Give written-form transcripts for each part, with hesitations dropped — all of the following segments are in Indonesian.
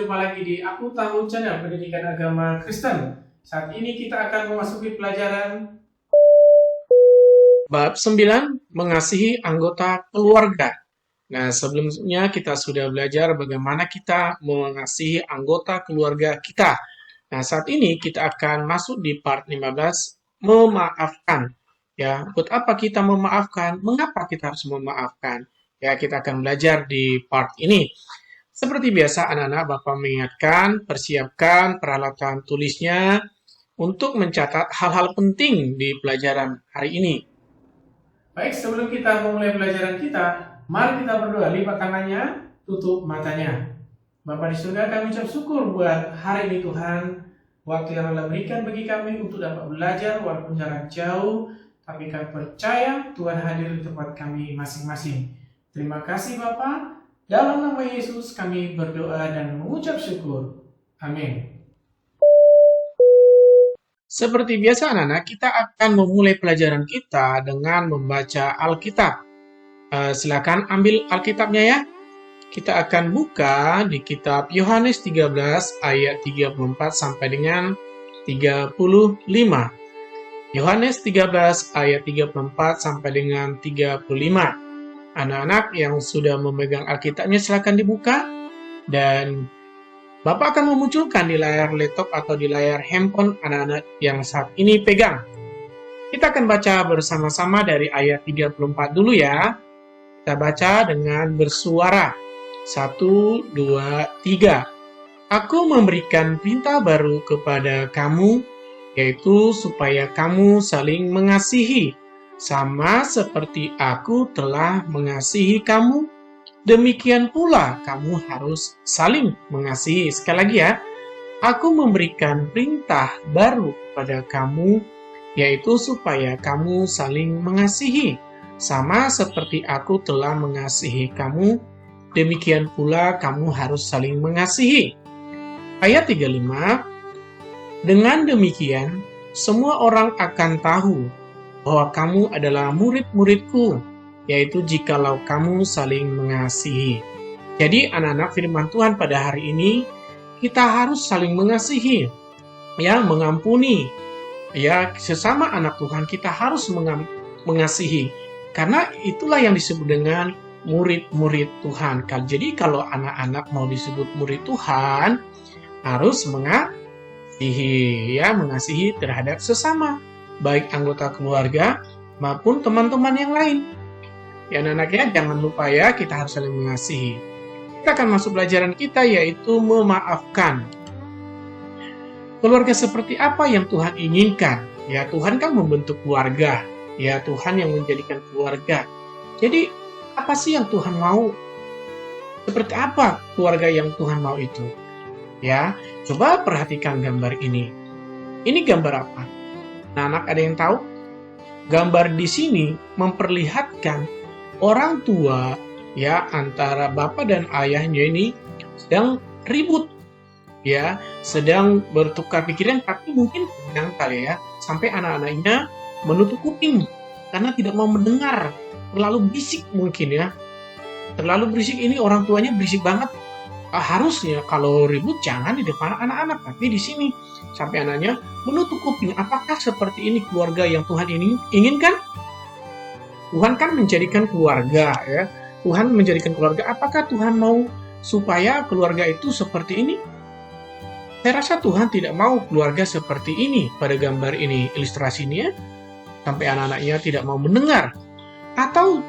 berjumpa lagi di Aku Tahu Channel Pendidikan Agama Kristen. Saat ini kita akan memasuki pelajaran Bab 9, Mengasihi Anggota Keluarga. Nah, sebelumnya kita sudah belajar bagaimana kita mengasihi anggota keluarga kita. Nah, saat ini kita akan masuk di part 15, memaafkan. Ya, buat apa kita memaafkan? Mengapa kita harus memaafkan? Ya, kita akan belajar di part ini. Seperti biasa, anak-anak, Bapak mengingatkan, persiapkan peralatan tulisnya untuk mencatat hal-hal penting di pelajaran hari ini. Baik, sebelum kita memulai pelajaran kita, mari kita berdoa. Lipat tangannya, tutup matanya. Bapa di surga, kami ucap syukur buat hari ini Tuhan. Waktu yang Allah berikan bagi kami untuk dapat belajar walaupun jarak jauh, tapi kami percaya Tuhan hadir di tempat kami masing-masing. Terima kasih Bapa. Dalam nama Yesus kami berdoa dan mengucap syukur. Amin. Seperti biasa anak-anak, kita akan memulai pelajaran kita dengan membaca Alkitab. Silakan ambil Alkitabnya ya. Kita akan buka di kitab Yohanes 13 ayat 34 sampai dengan 35. Yohanes 13 ayat 34 sampai dengan 35. Anak-anak yang sudah memegang Alkitabnya silakan dibuka dan Bapak akan memunculkan di layar laptop atau di layar handphone anak-anak yang saat ini pegang. Kita akan baca bersama-sama dari ayat 34 dulu ya. Kita baca dengan bersuara. 1, 2, 3. Aku memberikan perintah baru kepada kamu, yaitu supaya kamu saling mengasihi. Sama seperti aku telah mengasihi kamu, demikian pula kamu harus saling mengasihi. Sekali lagi ya, aku memberikan perintah baru pada kamu, yaitu supaya kamu saling mengasihi. Sama seperti aku telah mengasihi kamu, demikian pula kamu harus saling mengasihi. Ayat 35, dengan demikian, semua orang akan tahu bahwa kamu adalah murid-muridku, yaitu jikalau kamu saling mengasihi. Jadi anak-anak firman Tuhan pada hari ini, kita harus saling mengasihi, ya, mengampuni, ya, sesama anak Tuhan kita harus mengasihi, karena itulah yang disebut dengan murid-murid Tuhan. Jadi kalau anak-anak mau disebut murid Tuhan, harus mengasihi, ya, mengasihi terhadap sesama, baik anggota keluarga maupun teman-teman yang lain. Ya anak-anak ya, jangan lupa ya, kita harus saling mengasihi. Kita akan masuk pelajaran kita, yaitu memaafkan. Keluarga seperti apa yang Tuhan inginkan? Ya, Tuhan kan membentuk keluarga. Ya, Tuhan yang menjadikan keluarga. Jadi, apa sih yang Tuhan mau? Seperti apa keluarga yang Tuhan mau itu? Ya, coba perhatikan gambar ini. Ini gambar apa? Anak-anak ada yang tahu? Gambar di sini memperlihatkan orang tua ya antara bapak dan ayahnya ini sedang ribut, ya, sedang bertukar pikiran, tapi mungkin kadang kali ya sampai anak-anaknya menutup kuping karena tidak mau mendengar, terlalu berisik mungkin ya, terlalu berisik. Ini orang tuanya berisik banget. Harusnya kalau ribut jangan di depan anak-anak, tapi di sini sampai anaknya menutup kuping. Apakah seperti ini keluarga yang Tuhan inginkan? Tuhan kan menjadikan keluarga ya. Tuhan menjadikan keluarga. Apakah Tuhan mau supaya keluarga itu seperti ini? Saya rasa Tuhan tidak mau keluarga seperti ini pada gambar ini, ilustrasinya. Sampai anak-anaknya tidak mau mendengar. Atau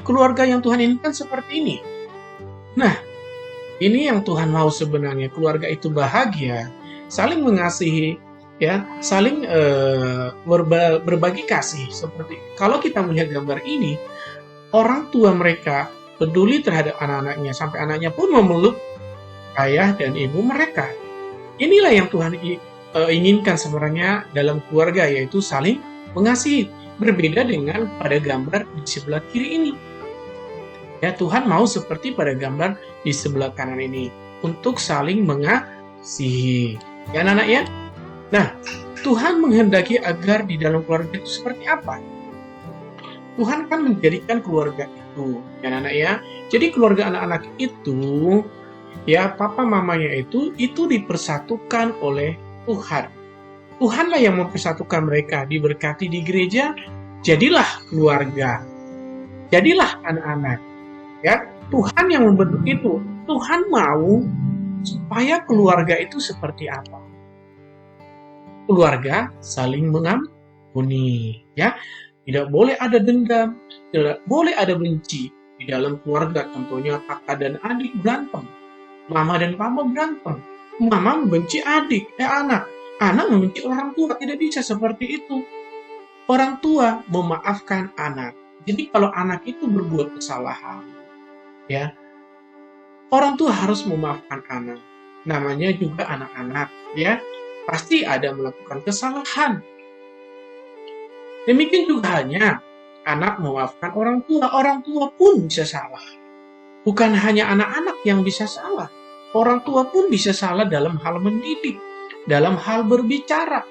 keluarga yang Tuhan inginkan seperti ini. Nah, ini yang Tuhan mau sebenarnya, keluarga itu bahagia, saling mengasihi, ya, saling berbagi kasih. Seperti kalau kita melihat gambar ini, orang tua mereka peduli terhadap anak-anaknya, sampai anaknya pun memeluk ayah dan ibu mereka. Inilah yang Tuhan inginkan sebenarnya dalam keluarga, yaitu saling mengasihi. Berbeda dengan pada gambar di sebelah kiri ini. Ya, Tuhan mau seperti pada gambar di sebelah kanan ini, untuk saling mengasihi. Ya anak-anak ya. Nah, Tuhan menghendaki agar di dalam keluarga itu seperti apa? Tuhan kan menjadikan keluarga itu, ya anak-anak ya. Jadi keluarga anak-anak itu Ya, papa mamanya itu dipersatukan oleh Tuhan. Tuhanlah yang mempersatukan mereka, diberkati di gereja, jadilah keluarga, jadilah anak-anak. Ya, Tuhan yang membentuk itu. Tuhan mau supaya keluarga itu seperti apa? Keluarga saling mengampuni, ya. Tidak boleh ada dendam, tidak boleh ada benci. Di dalam keluarga tentunya kakak dan adik berantem, mama dan papa berantem. Mama membenci anak. Anak membenci orang tua, tidak bisa seperti itu. Orang tua memaafkan anak. Jadi kalau anak itu berbuat kesalahan, ya, orang tua harus memaafkan anak. Namanya juga anak-anak, ya, pasti ada melakukan kesalahan. Demikian juga halnya anak memaafkan orang tua pun bisa salah. Bukan hanya anak-anak yang bisa salah, orang tua pun bisa salah dalam hal mendidik, dalam hal berbicara.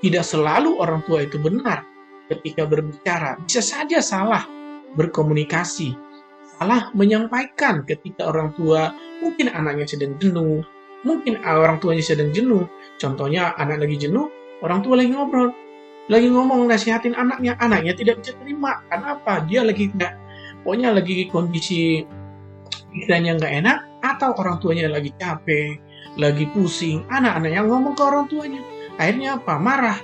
Tidak selalu orang tua itu benar ketika berbicara. Bisa saja salah berkomunikasi, salah menyampaikan ketika orang tua, mungkin anaknya sedang jenuh, mungkin orang tuanya sedang jenuh. Contohnya anak lagi jenuh, orang tua lagi ngobrol, lagi ngomong nasihatin anaknya tidak bisa terima. Kenapa? Dia lagi pokoknya lagi kondisi pikirannya nggak enak, atau orang tuanya lagi capek, lagi pusing, anak-anaknya ngomong ke orang tuanya. Akhirnya apa? Marah.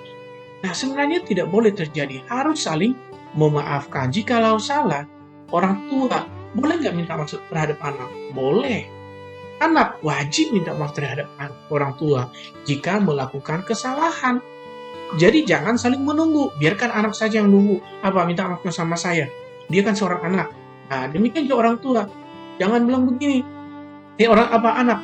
Nah, sebenarnya tidak boleh terjadi. Harus saling memaafkan. Jikalau salah, orang tua boleh nggak minta maaf terhadap anak? Boleh. Anak wajib minta maaf terhadap orang tua jika melakukan kesalahan. Jadi jangan saling menunggu. Biarkan anak saja yang nunggu. Apa? Minta maaf sama saya. Dia kan seorang anak. Nah, demikian juga orang tua. Jangan bilang begini. Anak.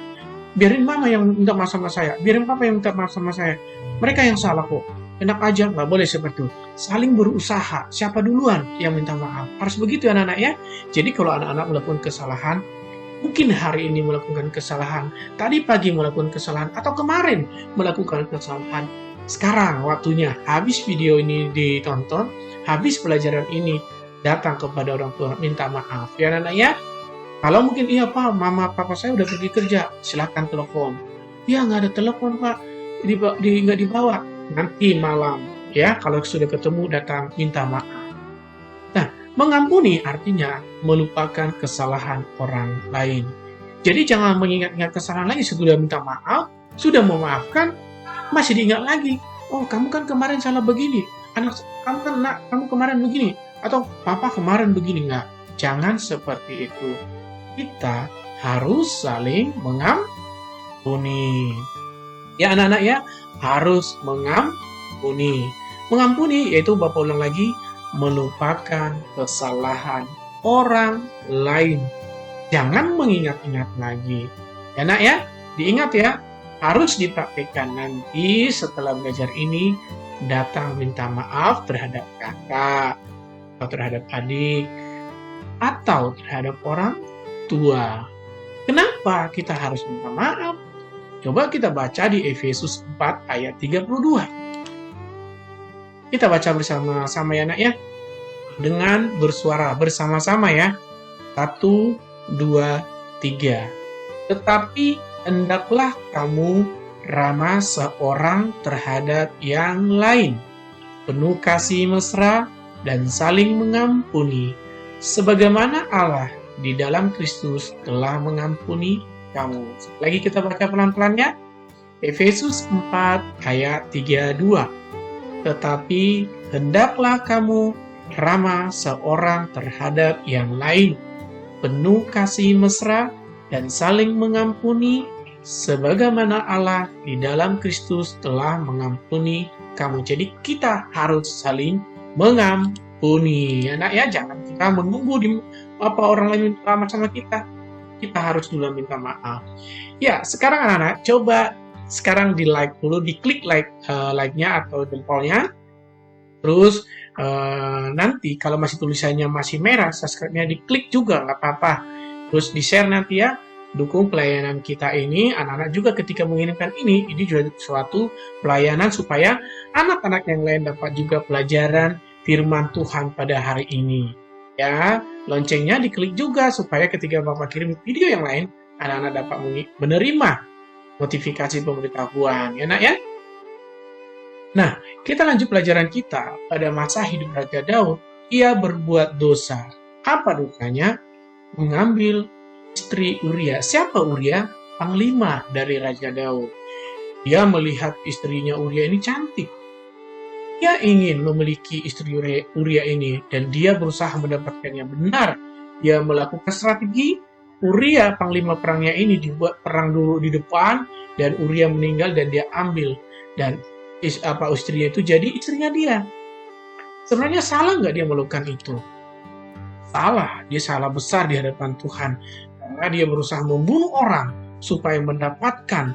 Biarin mama yang minta maaf sama saya. Biarin papa yang minta maaf sama saya. Mereka yang salah kok. Enak aja, nggak boleh seperti itu. Saling berusaha. Siapa duluan yang minta maaf? Harus begitu anak-anak ya. Jadi kalau anak-anak melakukan kesalahan, mungkin hari ini melakukan kesalahan, tadi pagi melakukan kesalahan, atau kemarin melakukan kesalahan. Sekarang waktunya, habis video ini ditonton, habis pelajaran ini, datang kepada orang tua, minta maaf. Ya anak-anak ya. Kalau mungkin, iya Pak, mama papa saya udah pergi kerja, silahkan telepon. Ya nggak ada telepon Pak, nggak dibawa. Nanti malam, ya kalau sudah ketemu datang minta maaf. Nah, mengampuni artinya melupakan kesalahan orang lain. Jadi jangan mengingat-ingat kesalahan lagi sesudah minta maaf, sudah memaafkan, masih diingat lagi. Oh, kamu kan kemarin salah begini. Kamu kemarin begini. Atau papa kemarin begini. Enggak. Jangan seperti itu. Kita harus saling mengampuni. Ya anak-anak ya, harus mengampuni. Mengampuni yaitu Bapak ulang lagi, melupakan kesalahan orang lain. Jangan mengingat-ingat lagi. Ya nak ya, diingat ya, harus dipraktikkan. Nanti setelah belajar ini, datang minta maaf terhadap kakak, atau terhadap adik, atau terhadap orang tua. Kenapa kita harus minta maaf? Coba kita baca di Efesus 4 ayat 32. Kita baca bersama-sama ya nak ya. Dengan bersuara bersama-sama ya. 1, 2, 3. Tetapi hendaklah kamu ramah seorang terhadap yang lain, penuh kasih mesra dan saling mengampuni, sebagaimana Allah di dalam Kristus telah mengampuni kamu. Lagi kita baca pelan-pelan ya. Efesus 4 ayat 32. Tetapi hendaklah kamu ramah seorang terhadap yang lain, penuh kasih mesra dan saling mengampuni, sebagaimana Allah di dalam Kristus telah mengampuni kamu. Jadi kita harus saling mengampuni. Anak ya, jangan kita menunggu orang lain minta maaf sama kita. Kita harus dulu minta maaf. Ya, sekarang anak-anak coba sekarang di like dulu, diklik like-nya atau jempolnya. Terus nanti kalau masih tulisannya masih merah, subscribe-nya diklik juga nggak apa-apa. Terus di-share nanti ya. Dukung pelayanan kita ini. Anak-anak juga ketika mengirimkan ini juga suatu pelayanan supaya anak-anak yang lain dapat juga pelajaran firman Tuhan pada hari ini. Ya, loncengnya diklik juga supaya ketika Bapak kirim video yang lain, anak-anak dapat menerima notifikasi pemberitahuan. Ya nak ya? Nah, kita lanjut pelajaran kita. Pada masa hidup Raja Daud, ia berbuat dosa. Apa dosanya? Mengambil istri Uria. Siapa Uria? Panglima dari Raja Daud. Dia melihat istrinya Uria ini cantik. Dia ingin memiliki istri Uria ini dan dia berusaha mendapatkannya. Benar, dia melakukan strategi. Uria, panglima perangnya ini, dibuat perang dulu di depan dan Uria meninggal dan dia ambil dan istrinya itu jadi istrinya dia. Sebenarnya salah nggak dia melakukan itu? Salah, dia salah besar di hadapan Tuhan karena dia berusaha membunuh orang supaya mendapatkan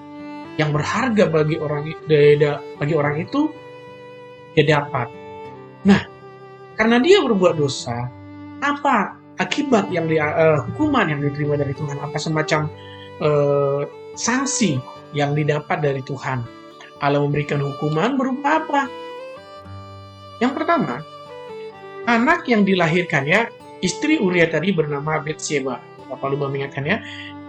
yang berharga bagi orang itu dia dapat. Nah, karena dia berbuat dosa, apa akibat yang hukuman yang diterima dari Tuhan? Apa semacam sanksi yang didapat dari Tuhan? Allah memberikan hukuman berupa apa? Yang pertama, anak yang dilahirkannya, istri Uria tadi bernama Batseba. Bapak lupa mengingatkannya,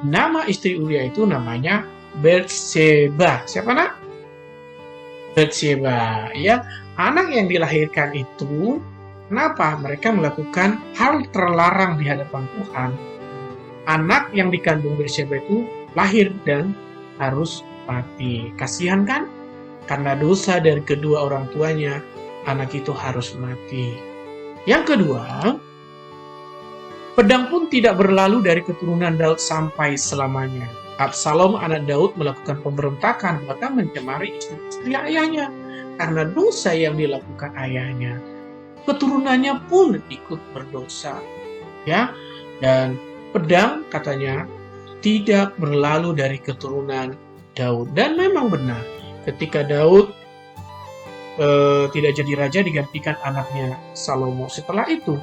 nama istri Uria itu namanya Batseba. Siapa nak? Batseba. Ya, anak yang dilahirkan itu, kenapa mereka melakukan hal terlarang di hadapan Tuhan? Anak yang dikandung Batseba itu lahir dan harus mati. Kasihan kan? Karena dosa dari kedua orang tuanya, anak itu harus mati. Yang kedua, pedang pun tidak berlalu dari keturunan Daud sampai selamanya. Absalom anak Daud melakukan pemberontakan bahkan mencemari istri ayahnya karena dosa yang dilakukan ayahnya. Keturunannya pun ikut berdosa. Ya, dan pedang katanya tidak berlalu dari keturunan Daud. Dan memang benar, ketika Daud tidak jadi raja digantikan anaknya Salomo. Setelah itu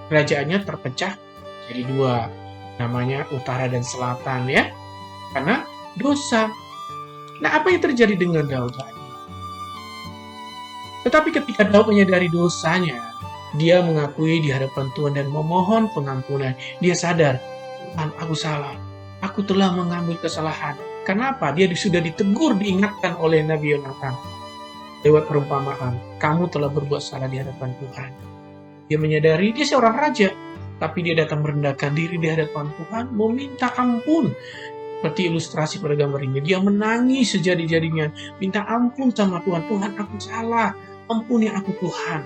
kerajaannya terpecah jadi dua, namanya utara dan selatan ya, karena dosa. Nah, apa yang terjadi dengan Daud lagi? Tetapi ketika Daud menyadari dosanya, dia mengakui di hadapan Tuhan dan memohon pengampunan. Dia sadar, Tuhan, aku salah, aku telah mengambil kesalahan. Kenapa? Dia sudah ditegur, diingatkan oleh Nabi Yonatan lewat perumpamaan, kamu telah berbuat salah di hadapan Tuhan. Dia menyadari dia seorang raja, tapi dia datang merendahkan diri di hadapan Tuhan, meminta ampun. Seperti ilustrasi pada gambar ini, dia menangis sejadi-jadinya, minta ampun sama Tuhan. Tuhan, aku salah, ampuni aku Tuhan.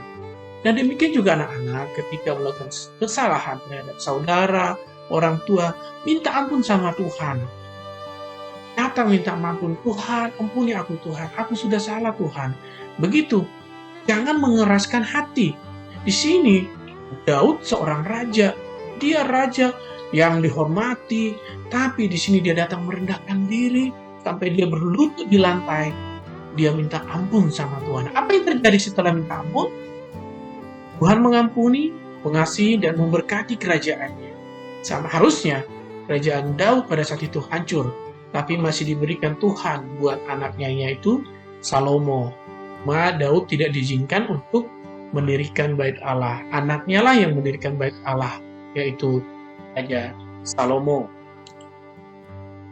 Dan demikian juga anak-anak ketika melakukan kesalahan terhadap saudara, orang tua, minta ampun sama Tuhan. Datang minta ampun, Tuhan, ampuni aku Tuhan, aku sudah salah Tuhan. Begitu, jangan mengeraskan hati. Di sini, Daud seorang raja, dia raja yang dihormati, tapi di sini dia datang merendahkan diri, sampai dia berlutut di lantai, dia minta ampun sama Tuhan. Apa yang terjadi setelah minta ampun? Tuhan mengampuni, mengasihi, dan memberkati kerajaannya. Sama harusnya, kerajaan Daud pada saat itu hancur, tapi masih diberikan Tuhan buat anaknya, yaitu Salomo. Maka Daud tidak diizinkan untuk mendirikan bait Allah. Anaknya lah yang mendirikan bait Allah, yaitu Raja Salomo.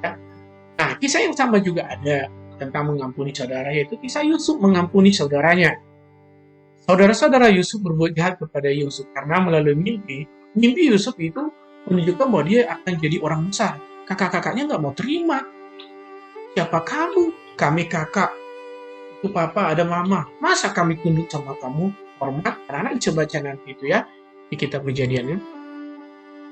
Ya. Nah, kisah yang sama juga ada tentang mengampuni saudara, yaitu kisah Yusuf mengampuni saudaranya. Saudara-saudara Yusuf berbuat jahat kepada Yusuf karena melalui mimpi Yusuf itu menunjukkan bahwa dia akan jadi orang besar. Kakak-kakaknya nggak mau terima. Siapa kamu? Kami kakak. Itu papa, ada mama. Masa kami tunduk sama kamu? Hormat. Karena bisa baca nanti itu ya, di kitab Kejadiannya.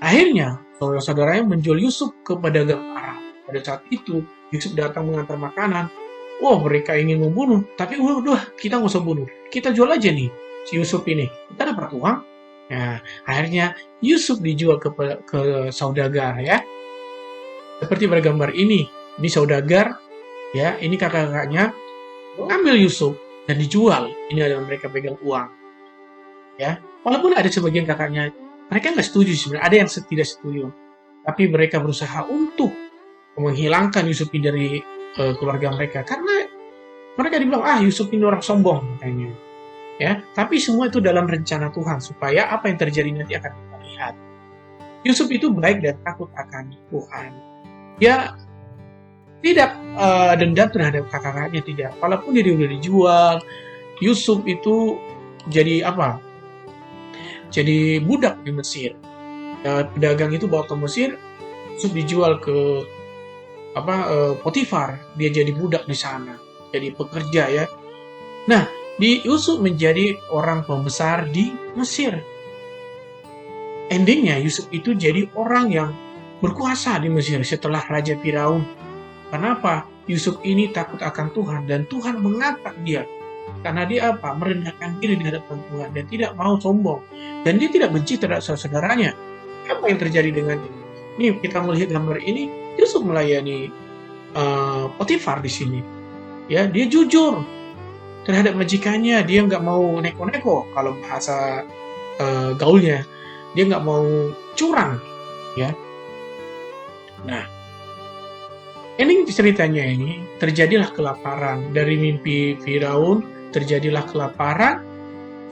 Akhirnya, saudara-saudaranya menjual Yusuf ke pedagang Arab. Pada saat itu, Yusuf datang mengantar makanan. Oh, mereka ingin membunuh. Tapi udah, kita nggak usah bunuh. Kita jual aja nih, si Yusuf ini. Kita dapat uang. Nah, akhirnya Yusuf dijual ke saudagar ya. Seperti pada gambar ini saudagar, ya, ini kakak-kakaknya mengambil Yusuf dan dijual. Ini adalah mereka pegang uang, ya. Walaupun ada sebagian kakaknya, mereka nggak setuju sebenarnya, ada yang tidak setuju, tapi mereka berusaha untuk menghilangkan Yusuf ini dari keluarga mereka, karena mereka dibilang, Yusuf ini orang sombong, katanya, ya. Tapi semua itu dalam rencana Tuhan supaya apa yang terjadi nanti akan kita lihat. Yusuf itu baik dan takut akan Tuhan. Dia tidak dendam terhadap kakak-kakaknya, tidak. Walaupun dia sudah dijual, Yusuf itu jadi apa? Jadi budak di Mesir. Pedagang itu bawa ke Mesir, Yusuf dijual ke Potifar. Dia jadi budak di sana, jadi pekerja ya. Nah, Yusuf menjadi orang pembesar di Mesir. Endingnya Yusuf itu jadi orang yang berkuasa di Mesir setelah Raja Firaun. Kenapa? Yusuf ini takut akan Tuhan dan Tuhan mengangkat dia. Karena dia apa? Merendahkan diri di hadapan Tuhan dan tidak mau sombong. Dan dia tidak benci terhadap saudaranya. Apa yang terjadi dengan ini? Nih kita melihat gambar ini, Yusuf melayani Potifar di sini. Ya, dia jujur terhadap majikannya. Dia nggak mau neko-neko kalau bahasa gaulnya. Dia nggak mau curang, ya. Nah, ini ceritanya ini terjadilah kelaparan dari mimpi Firaun, terjadilah kelaparan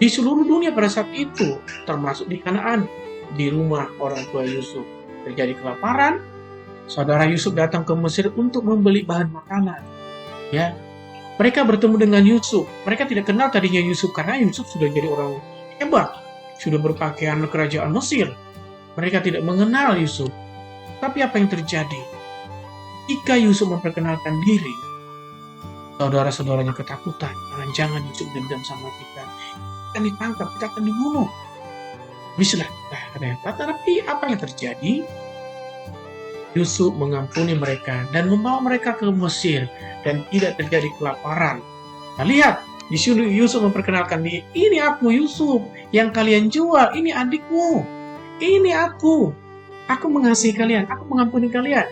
di seluruh dunia pada saat itu, termasuk di Kanaan, di rumah orang tua Yusuf. Terjadi kelaparan, saudara Yusuf datang ke Mesir untuk membeli bahan makanan. Ya, mereka bertemu dengan Yusuf. Mereka tidak kenal tadinya Yusuf karena Yusuf sudah jadi orang hebat, sudah berpakaian kerajaan Mesir. Mereka tidak mengenal Yusuf. Tapi apa yang terjadi? Jika Yusuf memperkenalkan diri, saudara-saudaranya ketakutan. Jangan Yusuf dendam sama kita. Kita akan ditangkap, kita akan dibunuh. Bislah ternyata. Tapi apa yang terjadi? Yusuf mengampuni mereka dan membawa mereka ke Mesir dan tidak terjadi kelaparan. Nah, lihat, di sini Yusuf memperkenalkan diri. Ini aku Yusuf yang kalian jual. Ini adikmu. Ini aku. Aku mengasihi kalian. Aku mengampuni kalian.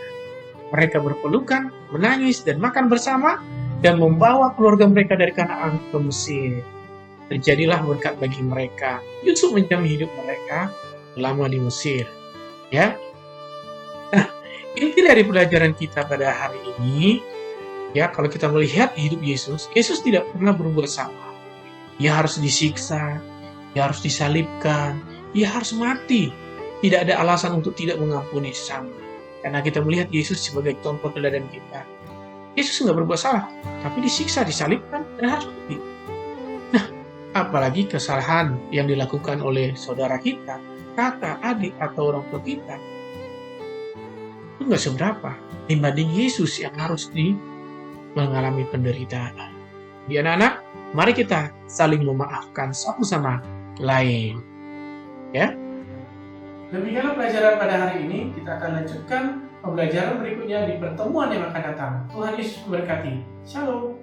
Mereka berpelukan, menangis, dan makan bersama, dan membawa keluarga mereka dari Kanaan ke Mesir. Terjadilah berkat bagi mereka. Yusuf menjamin hidup mereka lama di Mesir. Ya. Nah, inti dari pelajaran kita pada hari ini, ya, kalau kita melihat hidup Yesus, Yesus tidak pernah berbuat salah. Dia harus disiksa, dia harus disalibkan, dia harus mati. Tidak ada alasan untuk tidak mengampuni sesama. Karena kita melihat Yesus sebagai contoh teladan kita. Yesus nggak berbuat salah, tapi disiksa, disalibkan, dan harus mati. Nah, apalagi kesalahan yang dilakukan oleh saudara kita, kakak, adik, atau orang tua kita, itu nggak seberapa dibanding Yesus yang harus mengalami penderitaan. Di anak-anak, mari kita saling memaafkan satu sama lain. Ya. Demikianlah pelajaran pada hari ini. Kita akan lanjutkan pembelajaran berikutnya di pertemuan yang akan datang. Tuhan Yesus memberkati. Shalom.